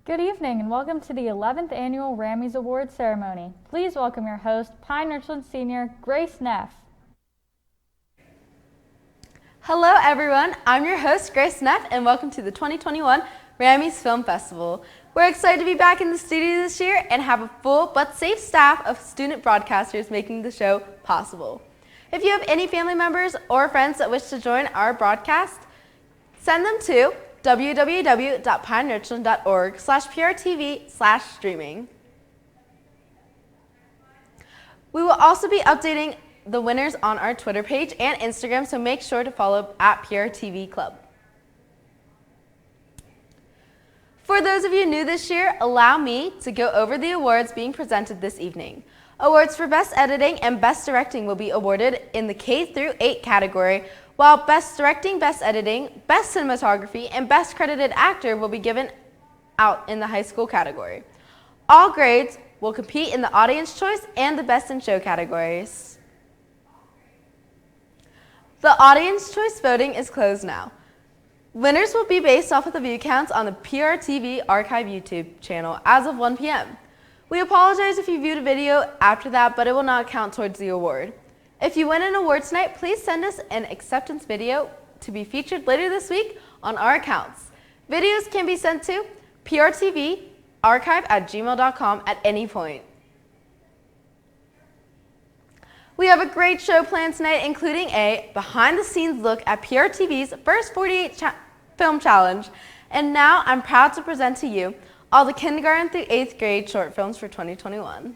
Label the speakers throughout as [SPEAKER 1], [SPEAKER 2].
[SPEAKER 1] Good evening and welcome to the 11th Annual Rammys Award Ceremony. Please welcome your host, Pine Richland Senior, Grace Neff.
[SPEAKER 2] Hello everyone, I'm your host Grace Neff and welcome to the 2021 Rammys Film Festival. We're excited to be back in the studio this year and have a full but safe staff of student broadcasters making the show possible. If you have any family members or friends that wish to join our broadcast, send them to www.pinerichland.org/PRTV/streaming. We will also be updating the winners on our Twitter page and Instagram, so make sure to follow at PRTV Club. For those of you new this year, allow me to go over the awards being presented this evening. Awards for Best Editing and Best Directing will be awarded in the K-8 category, while Best Directing, Best Editing, Best Cinematography, and Best Credited Actor will be given out in the high school category. All grades will compete in the Audience Choice and the Best in Show categories. The Audience Choice voting is closed now. Winners will be based off of the view counts on the PRTV Archive YouTube channel as of 1 p.m. We apologize if you viewed a video after that, but it will not count towards the award. If you win an award tonight, please send us an acceptance video to be featured later this week on our accounts. Videos can be sent to prtvarchive@gmail.com at any point. We have a great show planned tonight, including a behind-the-scenes look at PRTV's first 48 film challenge. And now I'm proud to present to you all the kindergarten through 8th grade short films for 2021.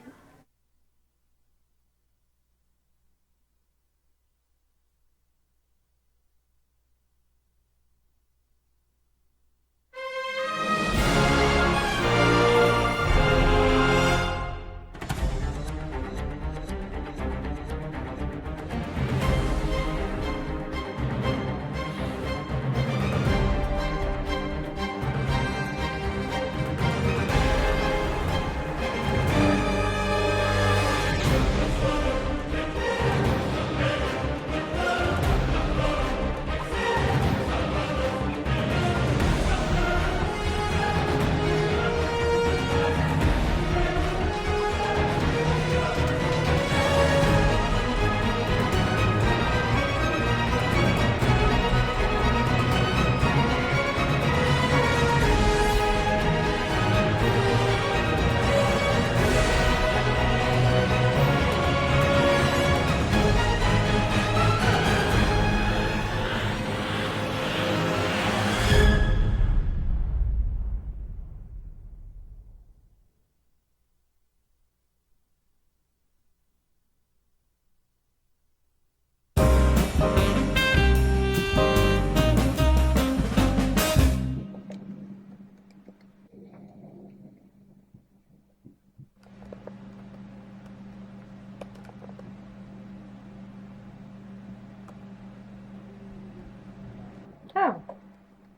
[SPEAKER 3] Oh,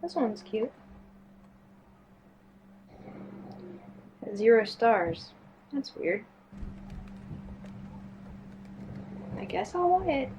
[SPEAKER 3] this one's cute. 0 stars. That's weird. I guess I'll buy it.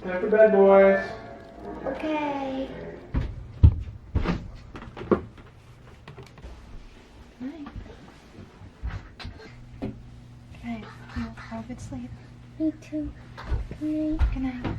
[SPEAKER 4] Time for bed, boys.
[SPEAKER 3] Okay. Night. Okay, have a good sleep.
[SPEAKER 5] Me too. Good night.
[SPEAKER 3] Good night.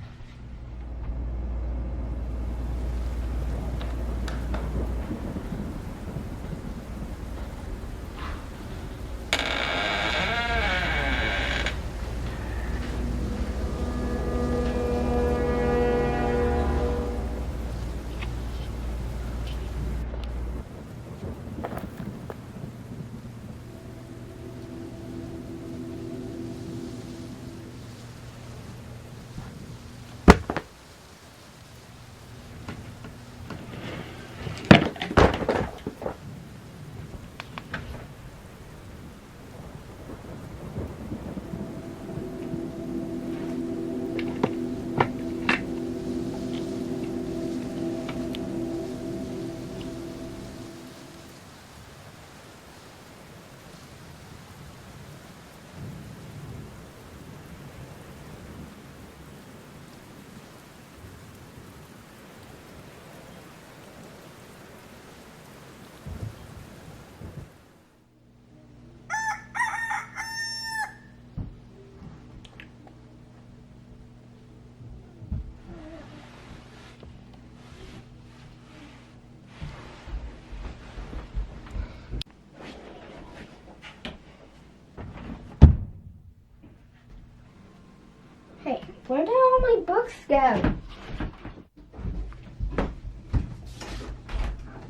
[SPEAKER 5] Where did all my books go?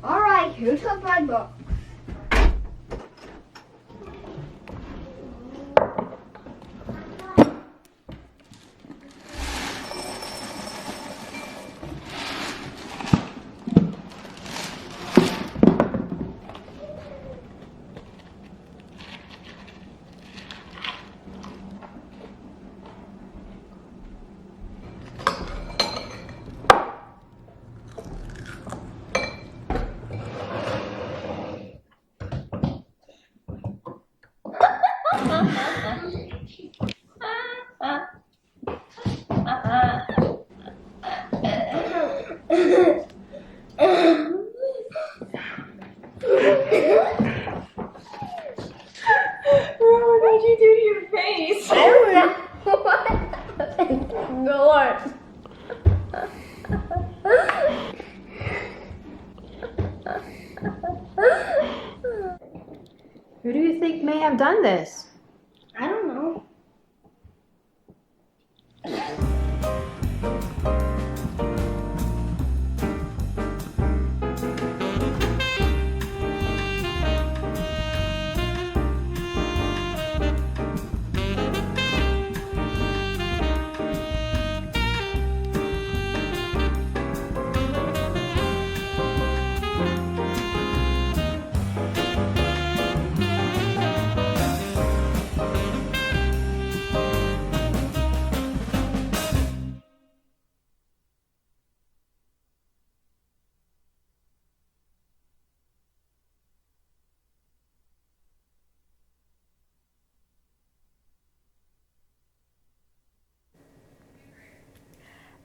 [SPEAKER 5] Alright, who took my book?
[SPEAKER 3] What'd you do to your face?
[SPEAKER 5] I don't know what happened. Lord.
[SPEAKER 3] Who do you think may have done this?
[SPEAKER 5] I don't know.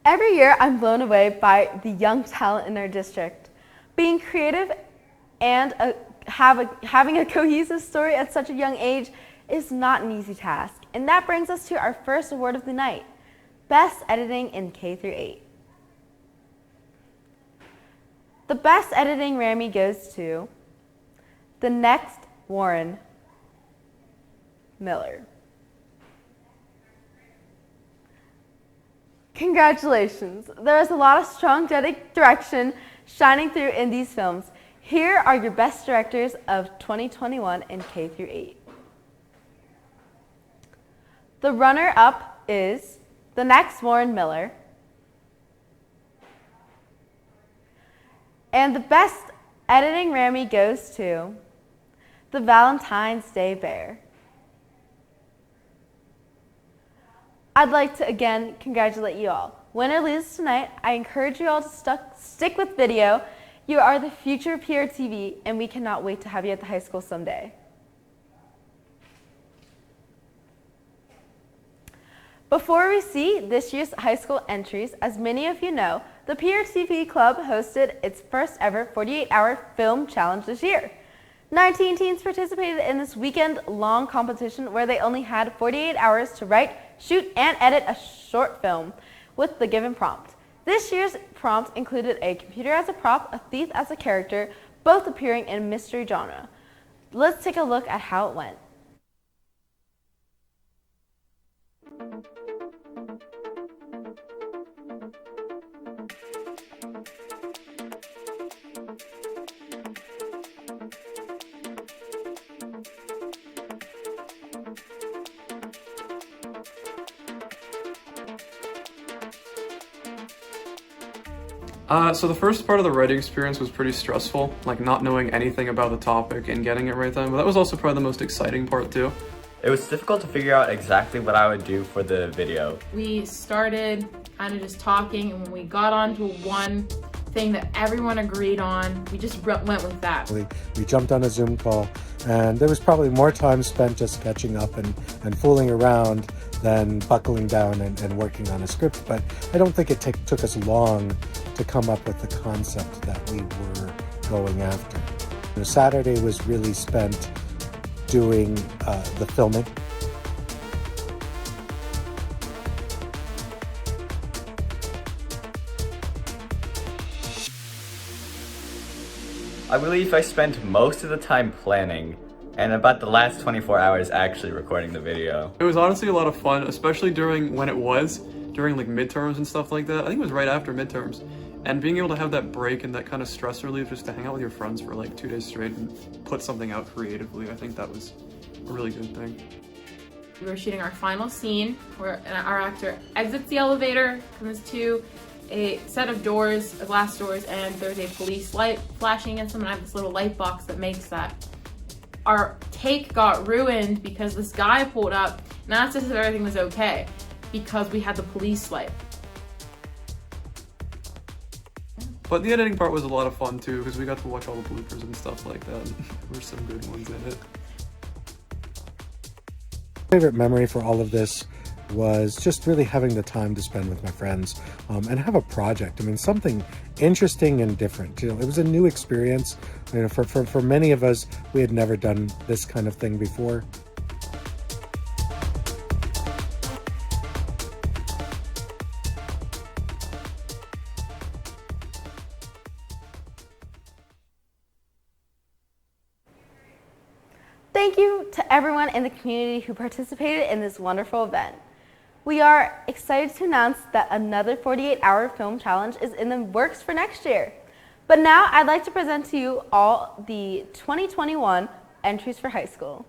[SPEAKER 2] Every year, I'm blown away by the young talent in our district. Being creative and having a cohesive story at such a young age is not an easy task. And that brings us to our first award of the night, Best Editing in K-8. The Best Editing Rammy goes to the next Warren Miller. Congratulations! There is a lot of strong direction shining through in these films. Here are your best directors of 2021 in K-8. The runner-up is the next Warren Miller. And the Best Editing Rammy goes to the Valentine's Day Bear. I'd like to again congratulate you all. Win or lose tonight, I encourage you all to stick with video. You are the future PRTV, and we cannot wait to have you at the high school someday. Before we see this year's high school entries, as many of you know, the PRTV Club hosted its first ever 48-hour film challenge this year. 19 teens participated in this weekend-long competition where they only had 48 hours to write, shoot, and edit a short film with the given prompt. This year's prompt included a computer as a prop, a thief as a character, both appearing in mystery genre. Let's take a look at how it went.
[SPEAKER 6] So the first part of the writing experience was pretty stressful, like not knowing anything about the topic and getting it right then, but that was also probably the most exciting part too.
[SPEAKER 7] It was difficult to figure out exactly what I would do for the video.
[SPEAKER 8] We started kind of just talking, and when we got onto one thing that everyone agreed on, we just went with that.
[SPEAKER 9] We jumped on a Zoom call, and there was probably more time spent just catching up and fooling around than buckling down and working on a script. But I don't think it took us long to come up with the concept that we were going after. Saturday was really spent doing the filming.
[SPEAKER 7] I believe I spent most of the time planning, and about the last 24 hours actually recording the video.
[SPEAKER 6] It was honestly a lot of fun, especially during when it was during like midterms and stuff like that. I think it was right after midterms. And being able to have that break and that kind of stress relief just to hang out with your friends for like 2 days straight and put something out creatively, I think that was a really good thing.
[SPEAKER 8] We were shooting our final scene where our actor exits the elevator, comes to a set of doors, glass doors, and there's a police light flashing against them, and I have this little light box that makes that. Our take got ruined because this guy pulled up and asked us if everything was okay because we had the police light.
[SPEAKER 6] But the editing part was a lot of fun too, because we got to watch all the bloopers and stuff like that. There were some good ones in it.
[SPEAKER 9] Favorite memory for all of this was just really having the time to spend with my friends and have a project. I mean, something interesting and different. You know, it was a new experience. You know, for many of us, we had never done this kind of thing before.
[SPEAKER 2] Thank you to everyone in the community who participated in this wonderful event. We are excited to announce that another 48-hour film challenge is in the works for next year. But now I'd like to present to you all the 2021 entries for high school.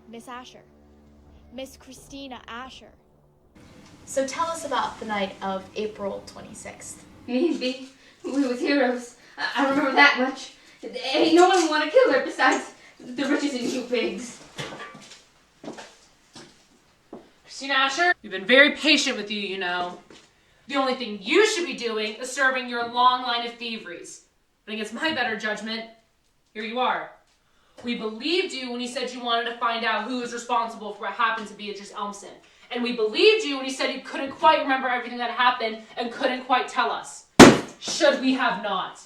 [SPEAKER 10] Miss Asher. Miss Christina Asher.
[SPEAKER 11] So tell us about the night of April 26th.
[SPEAKER 5] Me and B, we was heroes. I remember that much. Ain't no one want to kill her besides the riches and you pigs.
[SPEAKER 12] Christina Asher, we've been very patient with you, you know. The only thing you should be doing is serving your long line of thieveries. But against my better judgment, here you are. We believed you when you said you wanted to find out who was responsible for what happened to Beatrice Elmson. And we believed you when you said you couldn't quite remember everything that happened and couldn't quite tell us. Should we have not?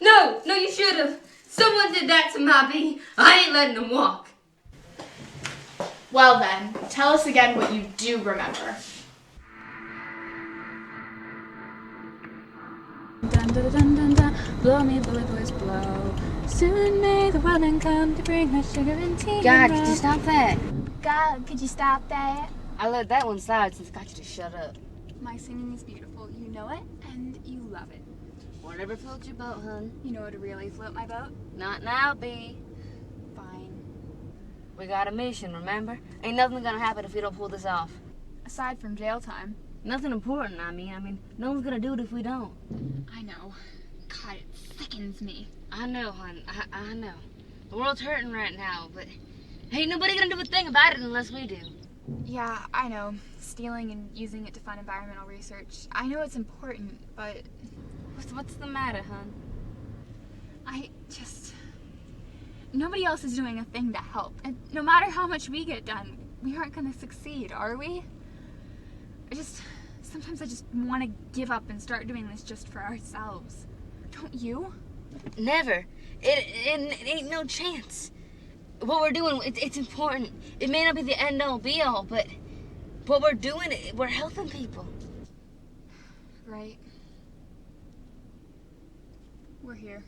[SPEAKER 5] No, you should have. Someone did that to my B. I ain't letting them walk.
[SPEAKER 11] Well then, tell us again what you do remember.
[SPEAKER 1] Dun, dun, dun, dun, dun. Blow me, bully boys, blow. Soon may the woman come to bring her sugar and tea.
[SPEAKER 13] God, could you stop that?
[SPEAKER 10] God, could you stop that?
[SPEAKER 13] I let that one slide since I got you to shut up.
[SPEAKER 10] My singing is beautiful. You know it, and you love it.
[SPEAKER 13] Whatever floats your boat, hun.
[SPEAKER 10] You know how to really float my boat?
[SPEAKER 13] Not now, B.
[SPEAKER 10] Fine.
[SPEAKER 13] We got a mission, remember? Ain't nothing gonna happen if we don't pull this off.
[SPEAKER 10] Aside from jail time.
[SPEAKER 13] Nothing important, I mean, no one's gonna do it if we don't.
[SPEAKER 10] I know. God, it sickens me.
[SPEAKER 13] I know, hun. I know. The world's hurting right now, but ain't nobody gonna do a thing about it unless we do.
[SPEAKER 10] Yeah, I know. Stealing and using it to fund environmental research. I know it's important, but...
[SPEAKER 13] What's the matter, hun?
[SPEAKER 10] Nobody else is doing a thing to help. And no matter how much we get done, we aren't gonna succeed, are we? Sometimes I just want to give up and start doing this just for ourselves. Don't you?
[SPEAKER 13] Never. It ain't no chance. What we're doing, it's important. It may not be the end all be all, but what we're doing, we're helping people.
[SPEAKER 10] Right. We're here.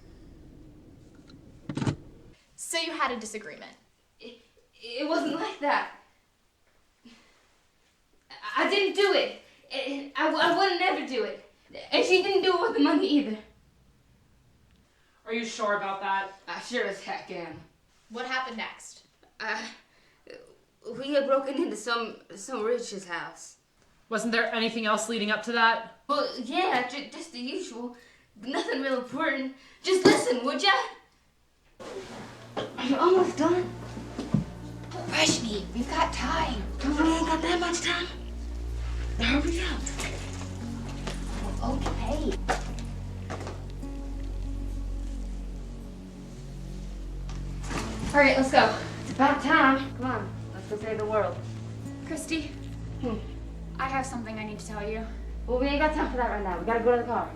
[SPEAKER 11] So you had a disagreement.
[SPEAKER 5] It wasn't like that. I didn't do it. I wouldn't ever do it. And she didn't do it with the money either.
[SPEAKER 12] Are you sure about that?
[SPEAKER 5] I sure as heck am.
[SPEAKER 11] What happened next?
[SPEAKER 13] We had broken into some rich's house.
[SPEAKER 12] Wasn't there anything else leading up to that?
[SPEAKER 5] Well, yeah, just the usual. Nothing real important. Just listen, would ya? Are you almost done?
[SPEAKER 10] Rush me. We've got time.
[SPEAKER 5] We ain't got that much time. Hurry up.
[SPEAKER 10] Okay.
[SPEAKER 5] All right, let's go. It's about time. Come on, let's go save the world.
[SPEAKER 10] Christy, I have something I need to tell you.
[SPEAKER 5] Well, we ain't got time for that right now. We gotta go to the car.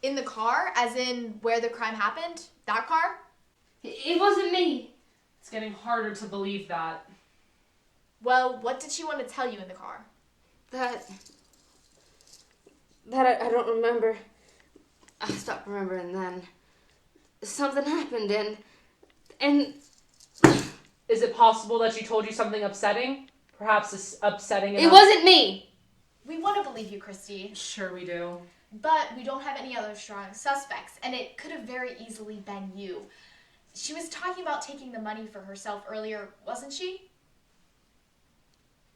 [SPEAKER 11] In the car? As in where the crime happened? That car?
[SPEAKER 5] It wasn't me.
[SPEAKER 12] It's getting harder to believe that.
[SPEAKER 11] Well, what did she want to tell you in the car?
[SPEAKER 13] That I don't remember. I stopped remembering then. Something happened and...
[SPEAKER 12] Is it possible that she told you something upsetting? Perhaps it's upsetting enough?
[SPEAKER 13] It wasn't me!
[SPEAKER 11] We want to believe you, Christy.
[SPEAKER 12] Sure we do.
[SPEAKER 11] But we don't have any other strong suspects, and it could have very easily been you. She was talking about taking the money for herself earlier, wasn't she?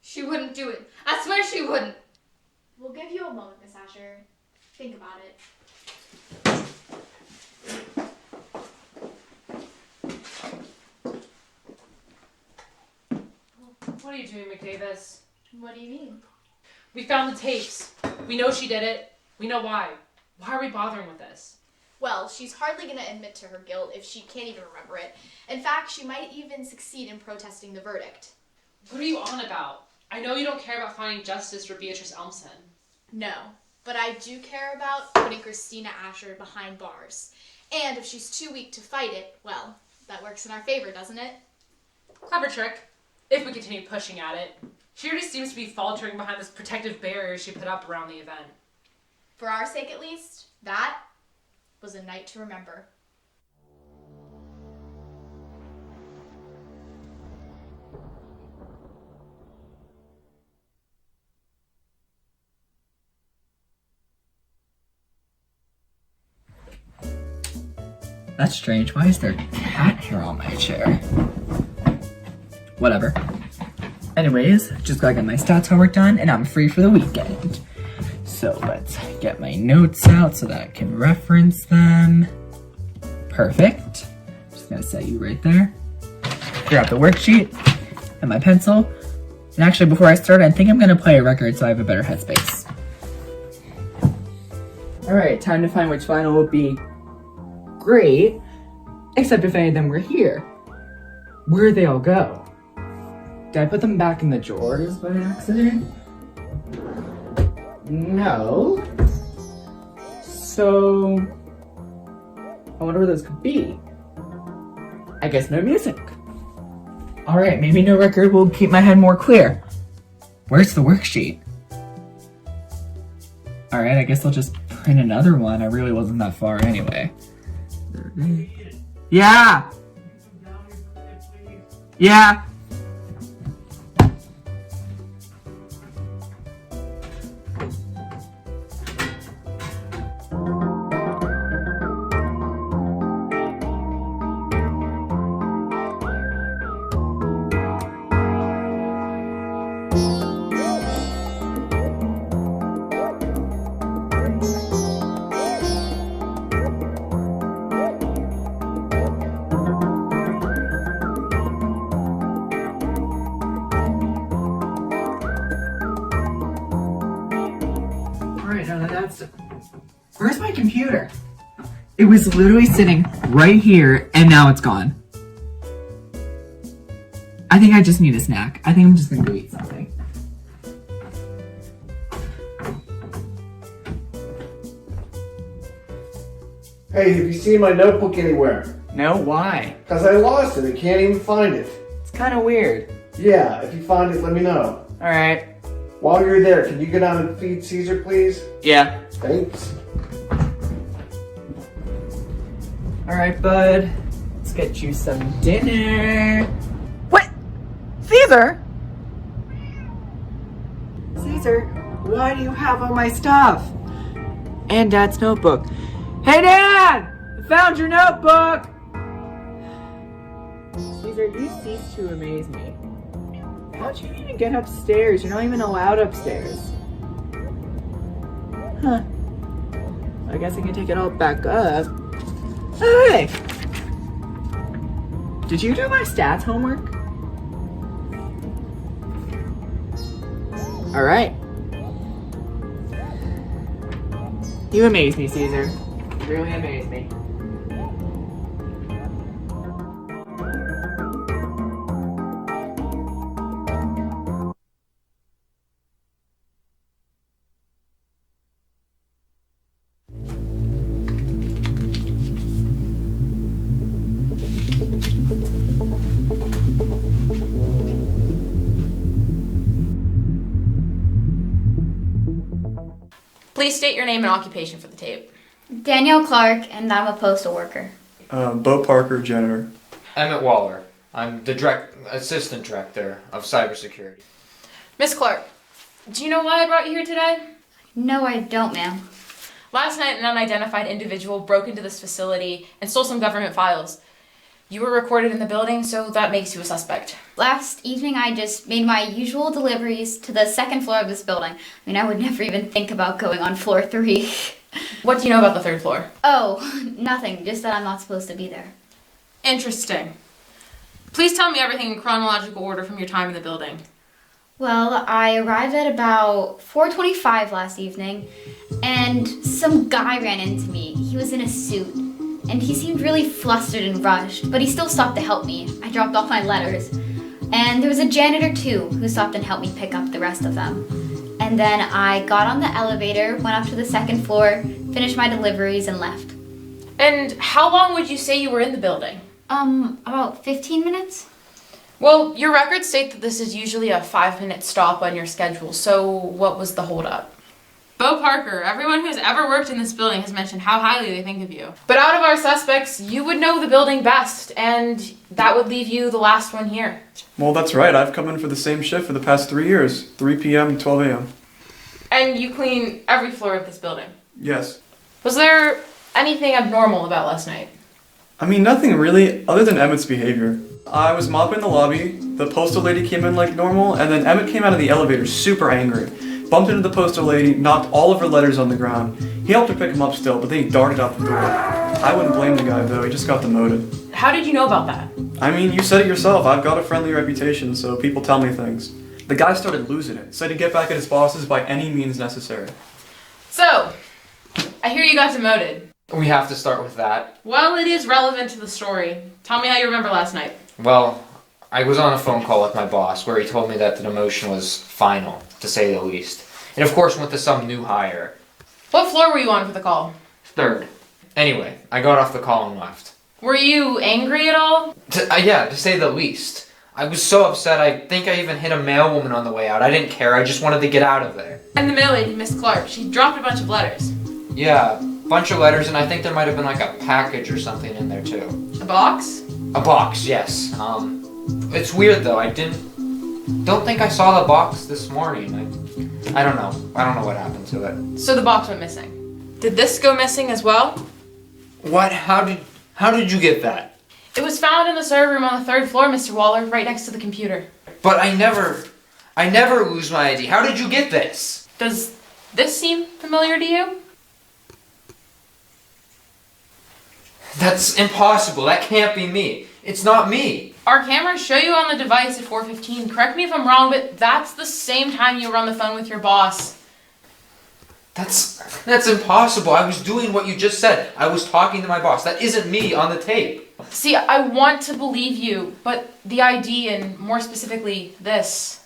[SPEAKER 5] She wouldn't do it. I swear she wouldn't.
[SPEAKER 11] We'll give you a moment, Miss Asher. Think about it.
[SPEAKER 12] What are you doing, McDavis?
[SPEAKER 11] What do you mean?
[SPEAKER 12] We found the tapes. We know she did it. We know why. Why are we bothering with this?
[SPEAKER 11] Well, she's hardly going to admit to her guilt if she can't even remember it. In fact, she might even succeed in protesting the verdict.
[SPEAKER 12] What are you on about? I know you don't care about finding justice for Beatrice Elmson.
[SPEAKER 11] No, but I do care about putting Christina Asher behind bars. And if she's too weak to fight it, well, that works in our favor, doesn't it?
[SPEAKER 12] Clever trick. If we continue pushing at it. She already seems to be faltering behind this protective barrier she put up around the event.
[SPEAKER 11] For our sake at least, that was a night to remember.
[SPEAKER 14] That's strange. Why is there cat hair on my chair? Whatever. Anyways, just gotta get my stats homework done and I'm free for the weekend. So let's get my notes out so that I can reference them. Perfect. Just gonna set you right there. Grab the worksheet and my pencil. And actually, before I start, I think I'm gonna play a record so I have a better headspace. Alright, time to find which vinyl will be great, except if any of them were here. Where'd they all go? Did I put them back in the drawers by accident? No. So, I wonder where those could be. I guess no music. Alright, maybe no record will keep my head more clear. Where's the worksheet? Alright, I guess I'll just print another one. I really wasn't that far anyway. Yeah! Yeah! Where's my computer? It was literally sitting right here and now it's gone. I think I just need a snack. I think I'm just gonna go eat something.
[SPEAKER 4] Hey, have you seen my notebook anywhere?
[SPEAKER 14] No, why?
[SPEAKER 4] Because I lost it. I can't even find it.
[SPEAKER 14] It's kind of weird.
[SPEAKER 4] Yeah, if you find it, let me know.
[SPEAKER 14] Alright.
[SPEAKER 4] While you're there, can you go down and feed Caesar, please?
[SPEAKER 14] Yeah.
[SPEAKER 4] Thanks.
[SPEAKER 14] Alright, bud. Let's get you some dinner. What? Caesar? Caesar, why do you have all my stuff? And Dad's notebook. Hey, Dad! I found your notebook! Caesar, you cease to amaze me. How'd you even get upstairs? You're not even allowed upstairs. Huh. I guess I can take it all back up. Hey! Did you do my stats homework? Alright. You amaze me, Caesar. You really amaze me.
[SPEAKER 8] Please state your name and occupation for the tape.
[SPEAKER 10] Danielle Clark, and I'm a postal worker.
[SPEAKER 6] Bo Parker, janitor.
[SPEAKER 15] Emmett Waller. I'm the assistant director of cybersecurity.
[SPEAKER 8] Miss Clark, do you know why I brought you here today?
[SPEAKER 10] No, I don't, ma'am.
[SPEAKER 8] Last night, an unidentified individual broke into this facility and stole some government files. You were recorded in the building, so that makes you a suspect.
[SPEAKER 10] Last evening, I just made my usual deliveries to the second floor of this building. I mean, I would never even think about going on floor 3.
[SPEAKER 8] What do you know about the 3rd floor?
[SPEAKER 10] Oh, nothing. Just that I'm not supposed to be there.
[SPEAKER 8] Interesting. Please tell me everything in chronological order from your time in the building.
[SPEAKER 10] Well, I arrived at about 4:25 last evening, and some guy ran into me. He was in a suit, and he seemed really flustered and rushed, but he still stopped to help me. I dropped off my letters. And there was a janitor too, who stopped and helped me pick up the rest of them. And then I got on the elevator, went up to the 2nd floor, finished my deliveries, and left.
[SPEAKER 8] And how long would you say you were in the building?
[SPEAKER 10] About 15 minutes.
[SPEAKER 8] Well, your records state that this is usually a 5-minute stop on your schedule, so what was the holdup? Bo Parker, everyone who's ever worked in this building has mentioned how highly they think of you. But out of our suspects, you would know the building best, and that would leave you the last one here.
[SPEAKER 6] Well, that's right. I've come in for the same shift for the past 3 years, 3 p.m. to 12 a.m.
[SPEAKER 8] And you clean every floor of this building.
[SPEAKER 6] Yes.
[SPEAKER 8] Was there anything abnormal about last night?
[SPEAKER 6] I mean, nothing really, other than Emmett's behavior. I was mopping the lobby, the postal lady came in like normal, and then Emmett came out of the elevator super angry. Bumped into the postal lady, knocked all of her letters on the ground. He helped her pick them up still, but then he darted out the door. I wouldn't blame the guy though, he just got demoted.
[SPEAKER 8] How did you know about that?
[SPEAKER 6] I mean, you said it yourself, I've got a friendly reputation, so people tell me things. The guy started losing it, said he'd get back at his bosses by any means necessary.
[SPEAKER 8] So, I hear you got demoted.
[SPEAKER 15] We have to start with that.
[SPEAKER 8] Well, it is relevant to the story. Tell me how you remember last night.
[SPEAKER 15] Well, I was on a phone call with my boss where he told me that the demotion was final, to say the least. And of course went to some new hire.
[SPEAKER 8] What floor were you on for the call?
[SPEAKER 15] 3rd. Anyway, I got off the call and left.
[SPEAKER 8] Were you angry at all?
[SPEAKER 15] Yeah, to say the least. I was so upset I think I even hit a mailwoman on the way out. I didn't care, I just wanted to get out of there.
[SPEAKER 8] And the mail lady, Miss Clark, she dropped a bunch of letters.
[SPEAKER 15] Yeah, bunch of letters, and I think there might have been like a package or something in there too.
[SPEAKER 8] A box?
[SPEAKER 15] A box, yes. It's weird though. I don't think I saw the box this morning. I don't know. I don't know what happened to it.
[SPEAKER 8] So the box went missing. Did this go missing as well?
[SPEAKER 15] What? How did you get that?
[SPEAKER 8] It was found in the server room on the 3rd floor, Mr. Waller, right next to the computer.
[SPEAKER 15] But I never lose my ID. How did you get this?
[SPEAKER 8] Does this seem familiar to you?
[SPEAKER 15] That's impossible. That can't be me. It's not me.
[SPEAKER 8] Our cameras show you on the device at 4:15. Correct me if I'm wrong, but that's the same time you were on the phone with your boss.
[SPEAKER 15] That's impossible. I was doing what you just said. I was talking to my boss. That isn't me on the tape.
[SPEAKER 8] See, I want to believe you, but the ID, and more specifically, this.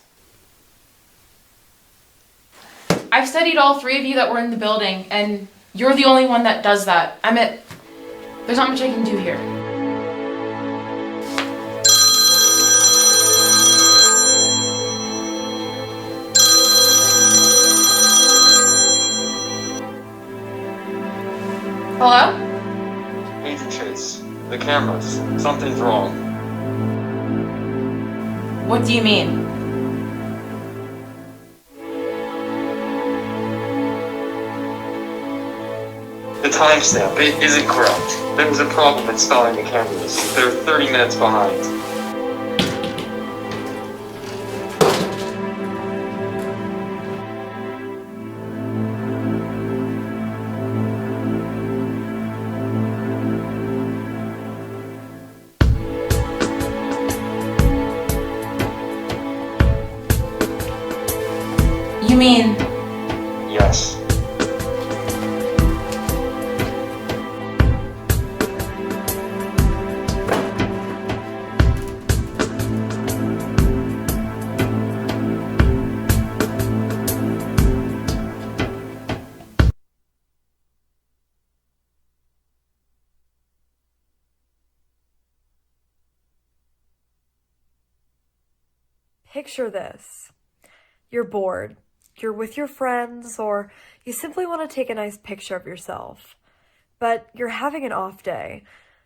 [SPEAKER 8] I've studied all 3 of you that were in the building, and you're the only one that does that. There's not much I can do here. Hello?
[SPEAKER 16] Agent Chase, the cameras. Something's wrong.
[SPEAKER 8] What do you mean?
[SPEAKER 16] The timestamp isn't correct. There was a problem installing the cameras. They're 30 minutes behind.
[SPEAKER 8] You mean?
[SPEAKER 16] Yes.
[SPEAKER 17] Picture this. You're bored. you're with your friends, or you simply want to take a nice picture of yourself. But you're having an off day.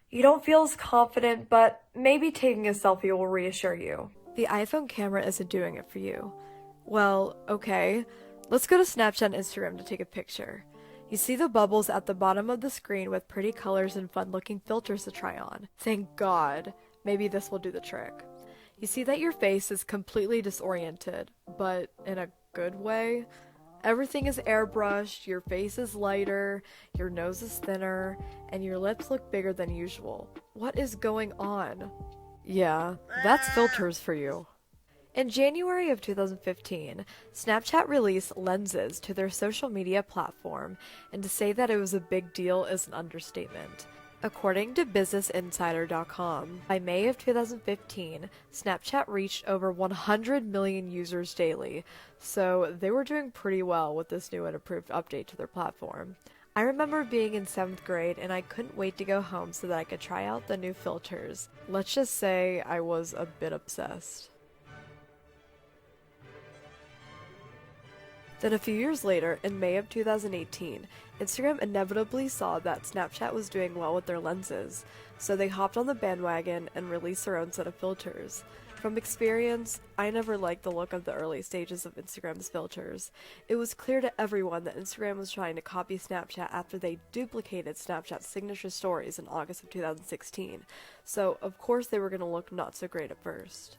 [SPEAKER 17] You don't feel as confident, but maybe taking a selfie will reassure you. The iPhone camera isn't doing it for you. Well, okay. Let's go to Snapchat and Instagram to take a picture. You see the bubbles at the bottom of the screen with pretty colors and fun-looking filters to try on. Thank God. Maybe this will do the trick. You see that your face is completely disoriented, but in a good way. Everything is airbrushed, your face is lighter, your nose is thinner, and your lips look bigger than usual. What is going on? Yeah, that's filters for you. In January of 2015, Snapchat released Lenses to their social media platform, and to say that it was a big deal is an understatement. According to BusinessInsider.com, by May of 2015, Snapchat reached over 100 million users daily, so they were doing pretty well with this new and improved update to their platform. I remember being in 7th grade and I couldn't wait to go home so that I could try out the new filters. Let's just say I was a bit obsessed. Then a few years later, in May of 2018, Instagram inevitably saw that Snapchat was doing well with their lenses, so they hopped on the bandwagon and released their own set of filters. From experience, I never liked the look of the early stages of Instagram's filters. It was clear to everyone that Instagram was trying to copy Snapchat after they duplicated Snapchat's signature stories in August of 2016, so of course they were going to look not so great at first.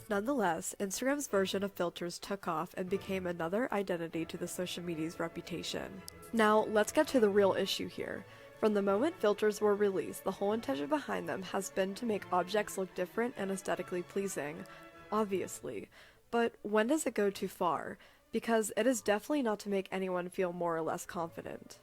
[SPEAKER 17] Nonetheless, Instagram's version of filters took off and became another identity to the social media's reputation. Now, let's get to the real issue here. From the moment filters were released, the whole intention behind them has been to make objects look different and aesthetically pleasing, obviously. But when does it go too far? Because it is definitely not to make anyone feel more or less confident.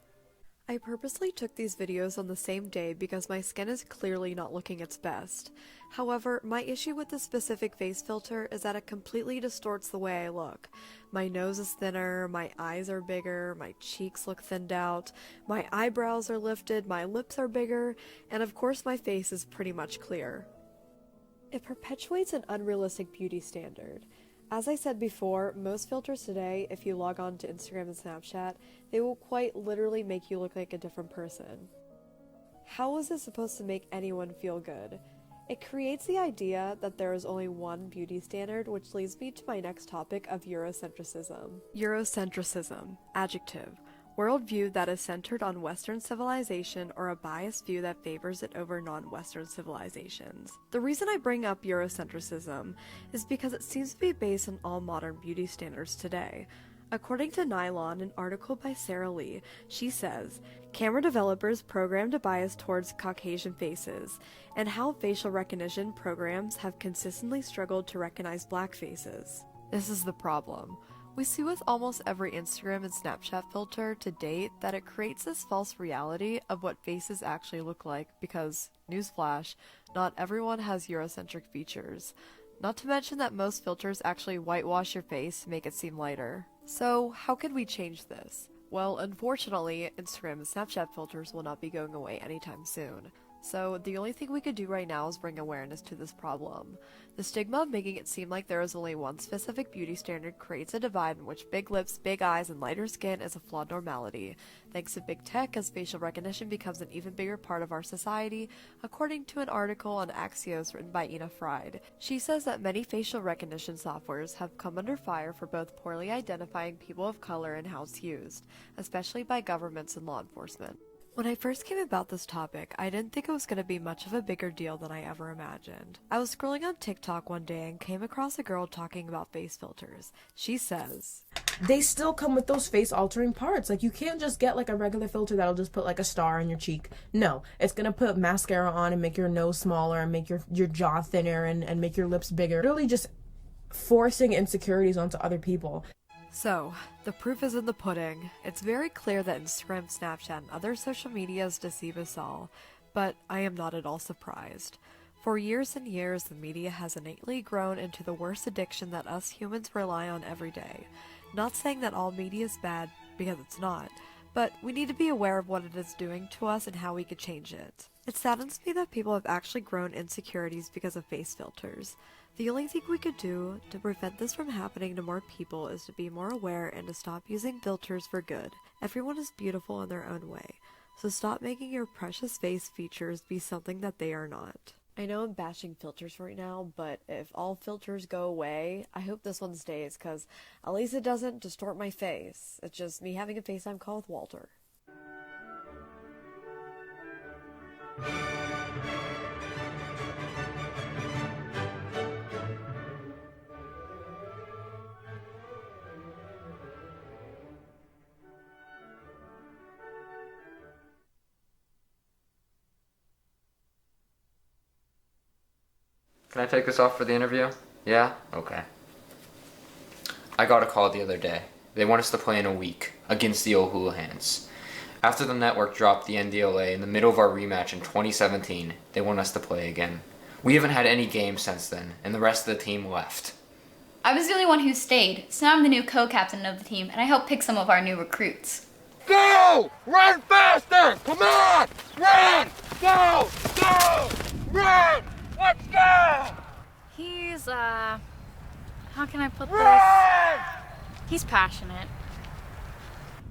[SPEAKER 17] I purposely took these videos on the same day because my skin is clearly not looking its best. However, my issue with this specific face filter is that it completely distorts the way I look. My nose is thinner, my eyes are bigger, my cheeks look thinned out, my eyebrows are lifted, my lips are bigger, and of course my face is pretty much clear. It perpetuates an unrealistic beauty standard. As I said before, most filters today, if you log on to Instagram and Snapchat, they will quite literally make you look like a different person. How is this supposed to make anyone feel good? It creates the idea that there is only one beauty standard, which leads me to my next topic of Eurocentrism. Eurocentrism, adjective. Worldview that is centered on Western civilization or a biased view that favors it over non-Western civilizations. The reason I bring up Eurocentrism is because it seems to be based on all modern beauty standards today. According to Nylon, an article by Sarah Lee, she says, camera developers programmed a bias towards Caucasian faces, and how facial recognition programs have consistently struggled to recognize black faces. This is the problem. We see with almost every Instagram and Snapchat filter to date that it creates this false reality of what faces actually look like because, newsflash, not everyone has Eurocentric features. Not to mention that most filters actually whitewash your face to make it seem lighter. So, how can we change this? Well, unfortunately, Instagram and Snapchat filters will not be going away anytime soon. So, the only thing we could do right now is bring awareness to this problem. The stigma of making it seem like there is only one specific beauty standard creates a divide in which big lips, big eyes, and lighter skin is a flawed normality. Thanks to big tech, as facial recognition becomes an even bigger part of our society, according to an article on Axios written by Ina Fried. She says that many facial recognition softwares have come under fire for both poorly identifying people of color and how it's used, especially by governments and law enforcement. When I first came about this topic, I didn't think it was going to be much of a bigger deal than I ever imagined. I was scrolling on TikTok one day and came across a girl talking about face filters. She says,
[SPEAKER 18] they still come with those face altering parts. Like, you can't just get like a regular filter that'll just put like a star on your cheek. No, it's gonna put mascara on and make your nose smaller and make your jaw thinner and make your lips bigger. Really just forcing insecurities onto other people.
[SPEAKER 17] So, the proof is in the pudding. It's very clear that Instagram, Snapchat, and other social medias deceive us all, but I am not at all surprised. For years and years, the media has innately grown into the worst addiction that us humans rely on every day. Not saying that all media is bad, because it's not, but we need to be aware of what it is doing to us and how we could change it. It saddens me that people have actually grown insecurities because of face filters. The only thing we could do to prevent this from happening to more people is to be more aware and to stop using filters for good. Everyone is beautiful in their own way, so stop making your precious face features be something that they are not. I know I'm bashing filters right now, but if all filters go away, I hope this one stays, because at least it doesn't distort my face. It's just me having a FaceTime call with Walter.
[SPEAKER 15] Can I take this off for the interview? Yeah? Okay. I got a call the other day. They want us to play in a week against the O'Hoolahans. After the network dropped the NDLA in the middle of our rematch in 2017, they want us to play again. We haven't had any games since then, and the rest of the team left.
[SPEAKER 10] I was the only one who stayed, so now I'm the new co-captain of the team, and I helped pick some of our new recruits.
[SPEAKER 16] Go! Run faster! Come on! Run! Go! Go! Run! Let's go!
[SPEAKER 1] He's, how can I put this? He's passionate.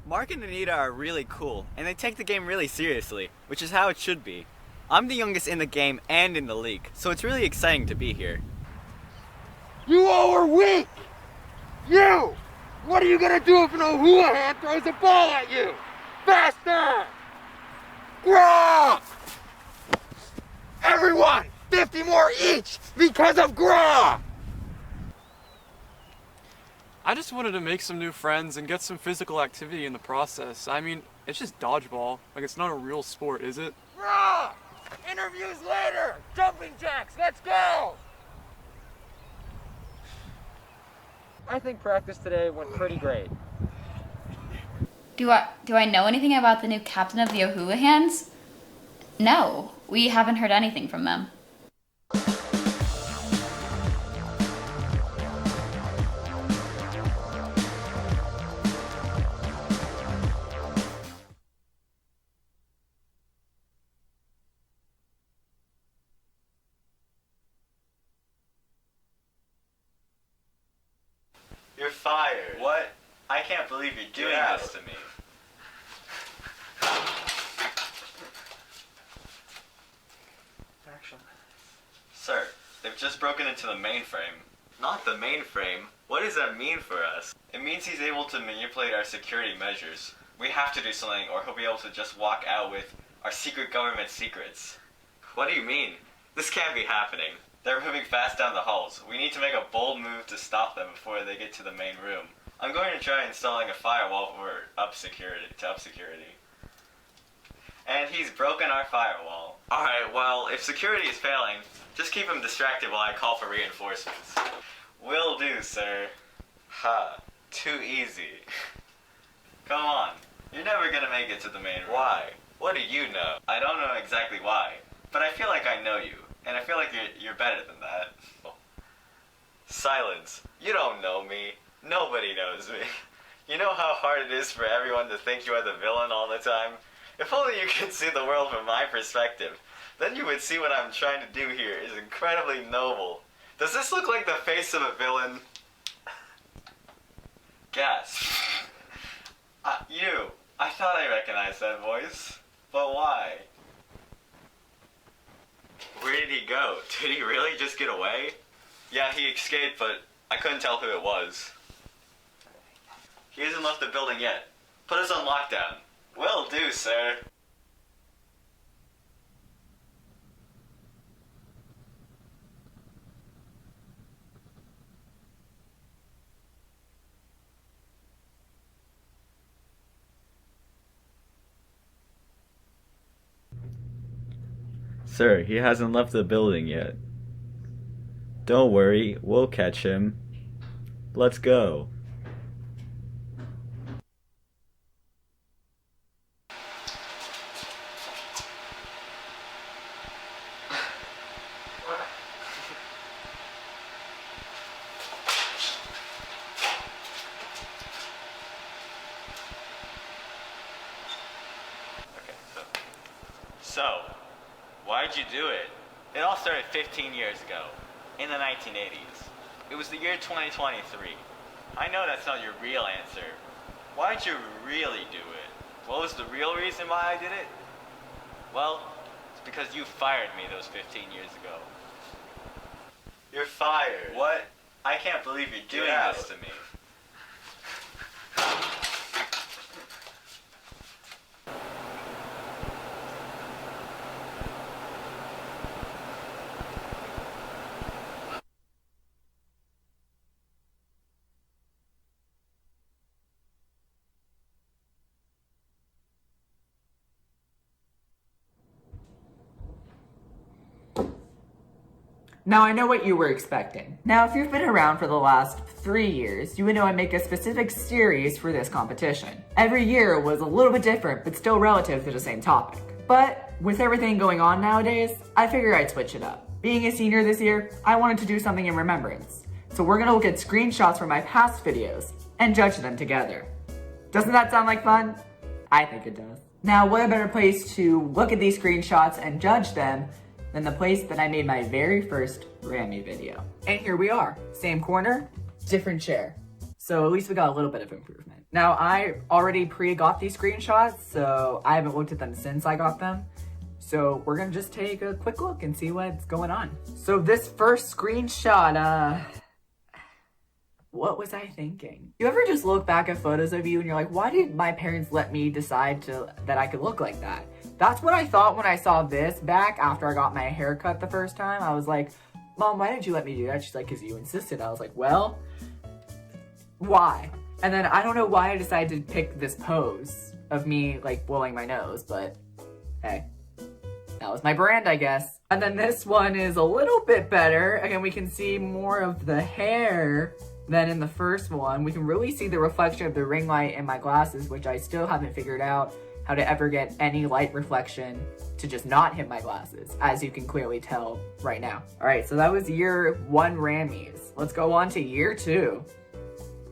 [SPEAKER 19] Mark and Anita are really cool, and they take the game really seriously, which is how it should be. I'm the youngest in the game and in the league, so it's really exciting to be here.
[SPEAKER 16] You all are weak! You! What are you gonna do if an O'Hoolahan throws a ball at you? Faster! Graw! Everyone! 50 more each because of Graw!
[SPEAKER 6] I just wanted to make some new friends and get some physical activity in the process. I mean, it's just dodgeball. Like, it's not a real sport, is it?
[SPEAKER 16] Graw! Interviews later! Jumping jacks, let's go!
[SPEAKER 20] I think practice today went pretty great.
[SPEAKER 10] Do I know anything about the new captain of the O'Hoolahans? No, we haven't heard anything from them.
[SPEAKER 19] You're fired. What? I can't believe you're doing this to me. Sir, they've just broken into the mainframe. Not the mainframe. What does that mean for us? It means he's able to manipulate our security measures. We have to do something or he'll be able to just walk out with our secret government secrets. What do you mean? This can't be happening. They're moving fast down the halls. We need to make a bold move to stop them before they get to the main room. I'm going to try installing a firewall for up security. And he's broken our firewall. Alright, well, if security is failing, just keep him distracted while I call for reinforcements. Will do, sir. Ha, too easy. Come on, you're never gonna make it to the main room. Why? What do you know? I don't know exactly why, but I feel like I know you, and I feel like you're better than that. Silence. You don't know me. Nobody knows me. You know how hard it is for everyone to think you are the villain all the time? If only you could see the world from my perspective. Then you would see what I'm trying to do here is incredibly noble. Does this look like the face of a villain? Gasp. You. I thought I recognized that voice. But why? Where did he go? Did he really just get away? Yeah, he escaped, but I couldn't tell who it was. He hasn't left the building yet. Put us on lockdown. Will do, sir.
[SPEAKER 7] Sir, he hasn't left the building yet. Don't worry, we'll catch him. Let's go.
[SPEAKER 19] So, why'd you do it? It all started 15 years ago. in the 1980s. It was the year 2023. I know that's not your real answer. Why'd you really do it? What was the real reason why I did it? Well, it's because you fired me those 15 years ago. You're fired. What? I can't believe you're doing this to me.
[SPEAKER 14] Now I know what you were expecting. Now if you've been around for the last 3 years, you would know I make a specific series for this competition. Every year was a little bit different, but still relative to the same topic. But with everything going on nowadays, I figured I'd switch it up. Being a senior this year, I wanted to do something in remembrance. So we're gonna look at screenshots from my past videos and judge them together. Doesn't that sound like fun? I think it does. Now what a better place to look at these screenshots and judge them than the place that I made my very first Rammy video. And here we are, same corner, different chair. So at least we got a little bit of improvement. Now I already pre-got these screenshots, so I haven't looked at them since I got them. So we're gonna just take a quick look and see what's going on. So this first screenshot, what was I thinking? You ever just look back at photos of you and you're like, why did my parents let me decide that I could look like that? That's what I thought when I saw this back after I got my hair cut the first time. I was like, Mom, why did you let me do that? She's like, 'cause you insisted. I was like, well, why? And then I don't know why I decided to pick this pose of me like blowing my nose, but hey, that was my brand, I guess. And then this one is a little bit better. Again, we can see more of the hair than in the first one. We can really see the reflection of the ring light in my glasses, which I still haven't figured out how to ever get any light reflection to just not hit my glasses, as you can clearly tell right now. All right, so that was year 1 Rammys. Let's go on to year 2.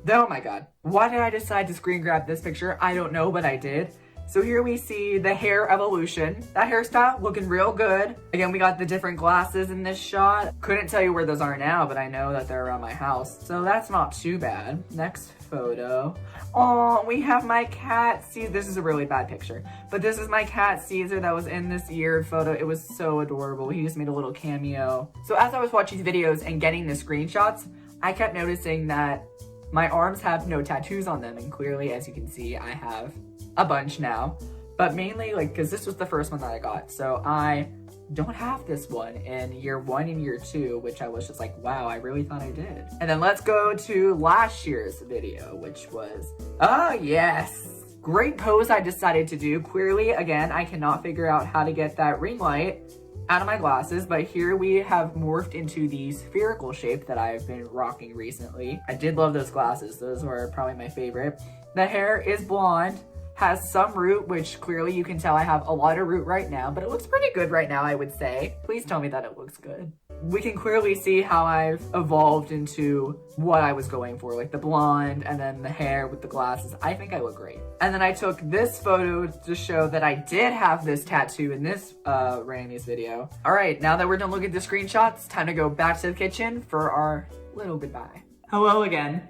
[SPEAKER 14] Oh my God, why did I decide to screen grab this picture? I don't know, but I did. So here we see the hair evolution. That hairstyle looking real good. Again, we got the different glasses in this shot. Couldn't tell you where those are now, but I know that they're around my house. So that's not too bad. Next photo. Oh, we have my cat. See, this is a really bad picture, but this is my cat Caesar that was in this year photo. It was so adorable. He just made a little cameo. So as I was watching these videos and getting the screenshots, I kept noticing that my arms have no tattoos on them. And clearly, as you can see, I have a bunch now, but mainly because this was the first one that I got. So I don't have this one in year 1 and year 2, which I was just like, wow, I really thought I did. And then let's go to last year's video, which was, oh yes, great pose I decided to do. Clearly, again, I cannot figure out how to get that ring light out of my glasses, but here we have morphed into the spherical shape that I've been rocking recently. I did love those glasses. Those were probably my favorite. The hair is blonde, has some root, which clearly you can tell I have a lot of root right now, but it looks pretty good right now, I would say. Please tell me that it looks good. We can clearly see how I've evolved into what I was going for, like the blonde and then the hair with the glasses. I think I look great. And then I took this photo to show that I did have this tattoo in this Rammys video. All right, now that we're done looking at the screenshots, time to go back to the kitchen for our little goodbye. Hello again.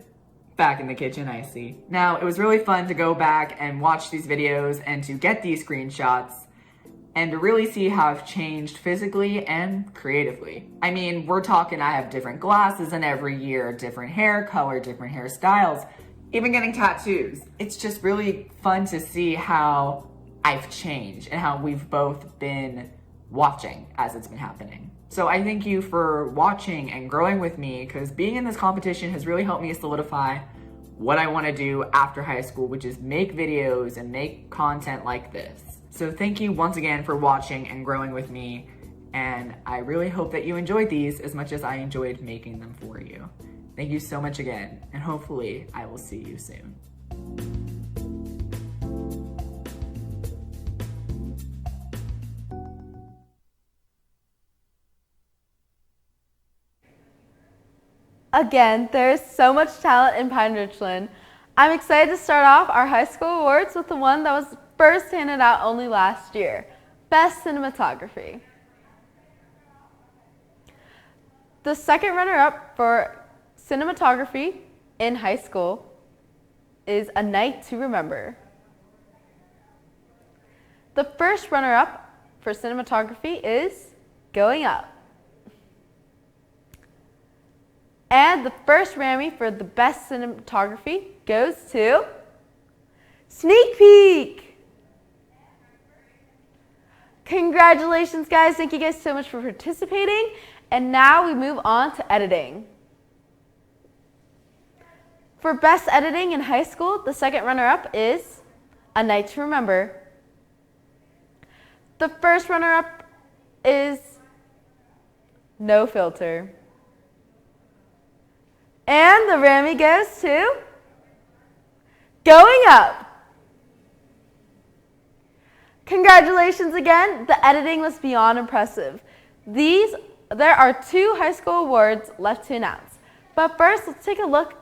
[SPEAKER 14] Back in the kitchen, I see. Now, it was really fun to go back and watch these videos and to get these screenshots and to really see how I've changed physically and creatively. I mean, we're talking I have different glasses in every year, different hair color, different hairstyles, even getting tattoos. It's just really fun to see how I've changed and how we've both been watching as it's been happening. So I thank you for watching and growing with me, because being in this competition has really helped me solidify what I want to do after high school, which is make videos and make content like this. So thank you once again for watching and growing with me, and I really hope that you enjoyed these as much as I enjoyed making them for you. Thank you so much again, and hopefully I will see you soon.
[SPEAKER 2] Again, there is so much talent in Pine Richland. I'm excited to start off our high school awards with the one that was first handed out only last year, Best Cinematography. The second runner-up for cinematography in high school is A Night to Remember. The first runner-up for cinematography is Going Up. And the first Rammy for the best cinematography goes to Sneak Peek. Congratulations, guys. Thank you guys so much for participating. And now we move on to editing. For best editing in high school, the second runner-up is A Night to Remember. The first runner-up is No Filter. And the Rammy goes to Going Up. Congratulations again. The editing was beyond impressive. There are 2 high school awards left to announce. But first, let's take a look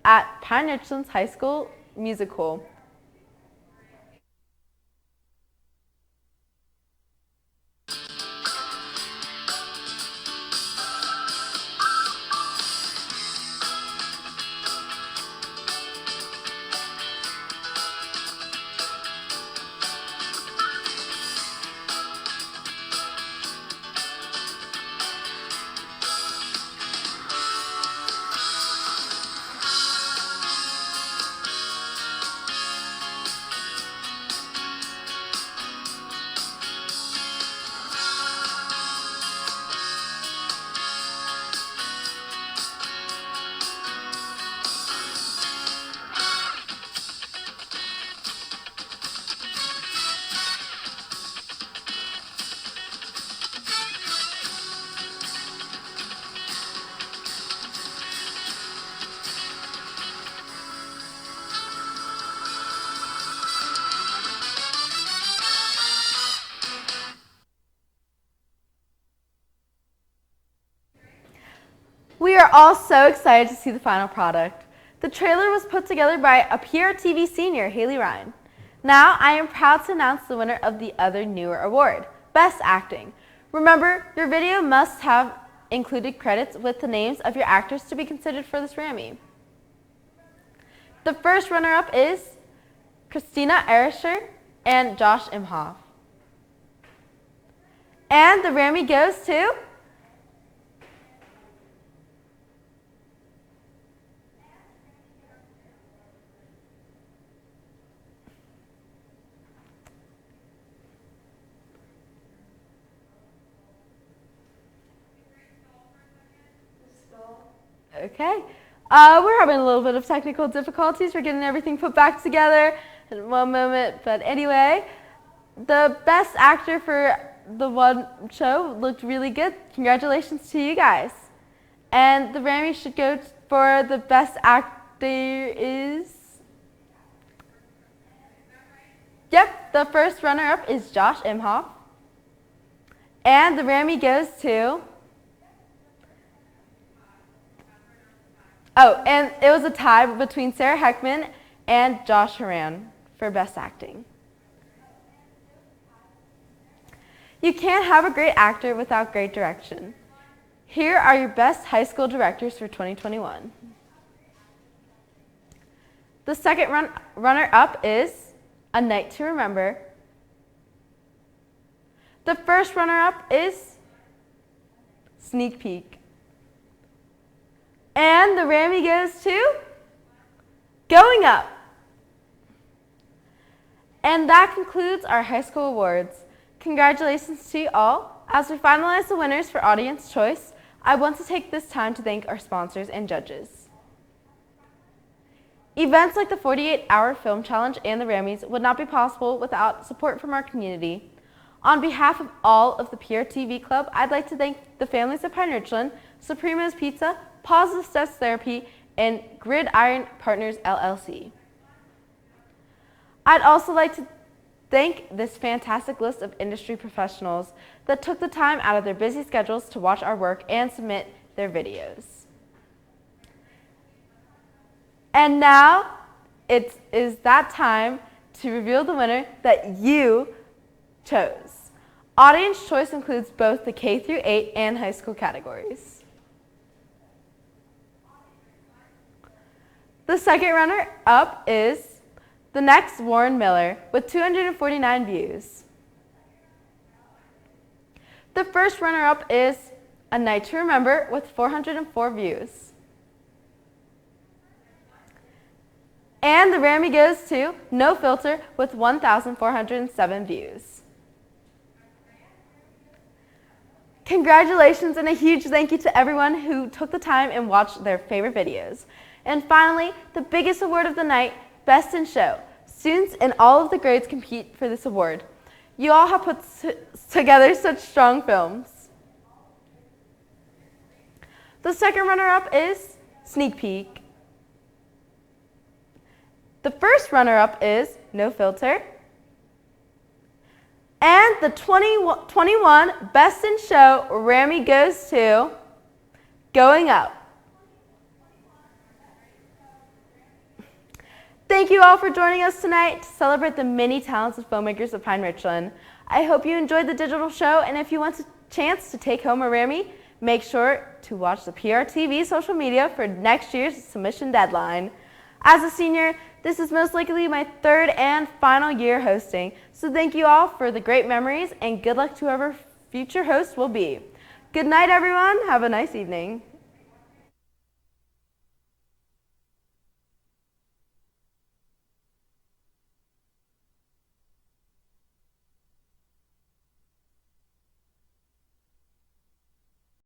[SPEAKER 2] at Pine Richlands High School musical. We are all so excited to see the final product. The trailer was put together by a PRTV senior, Haley Ryan. Now I am proud to announce the winner of the other newer award, Best Acting. Remember, your video must have included credits with the names of your actors to be considered for this Rammy. The first runner-up is Christina Erischer and Josh Imhoff. And the Rammy goes to Okay, we're having a little bit of technical difficulties. We're getting everything put back together in one moment. But anyway, the best actor for the one show looked really good. Congratulations to you guys. And the Rammy should go for the best actor is... Yep, the first runner-up is Josh Imhoff. And the Rammy goes to... Oh, and it was a tie between Sarah Heckman and Josh Horan for Best Acting. You can't have a great actor without great direction. Here are your best high school directors for 2021. The second runner-up is A Night to Remember. The first runner-up is Sneak Peek. And the Rammy goes to Going Up. And that concludes our high school awards. Congratulations to you all. As we finalize the winners for Audience Choice, I want to take this time to thank our sponsors and judges. Events like the 48-Hour Film Challenge and the Rammys would not be possible without support from our community. On behalf of all of the PRTV Club, I'd like to thank the families of Pine Richland, Suprema's Pizza, Positive Steps Therapy, and Gridiron Partners LLC. I'd also like to thank this fantastic list of industry professionals that took the time out of their busy schedules to watch our work and submit their videos. And now it is that time to reveal the winner that you chose. Audience choice includes both the K through 8 and high school categories. The second runner-up is the next Warren Miller with 249 views. The first runner-up is A Night to Remember with 404 views. And the Rammy goes to No Filter with 1,407 views. Congratulations and a huge thank you to everyone who took the time and watched their favorite videos. And finally, the biggest award of the night, Best in Show. Students in all of the grades compete for this award. You all have put together such strong films. The second runner-up is Sneak Peek. The first runner-up is No Filter. And the 2021 Best in Show Rammy goes to Going Up. Thank you all for joining us tonight to celebrate the many talented filmmakers of Pine Richland. I hope you enjoyed the digital show, and if you want a chance to take home a Rammy, make sure to watch the PRTV social media for next year's submission deadline. As a senior, this is most likely my third and final year hosting, so thank you all for the great memories and good luck to whoever future host will be. Good night, everyone. Have a nice evening.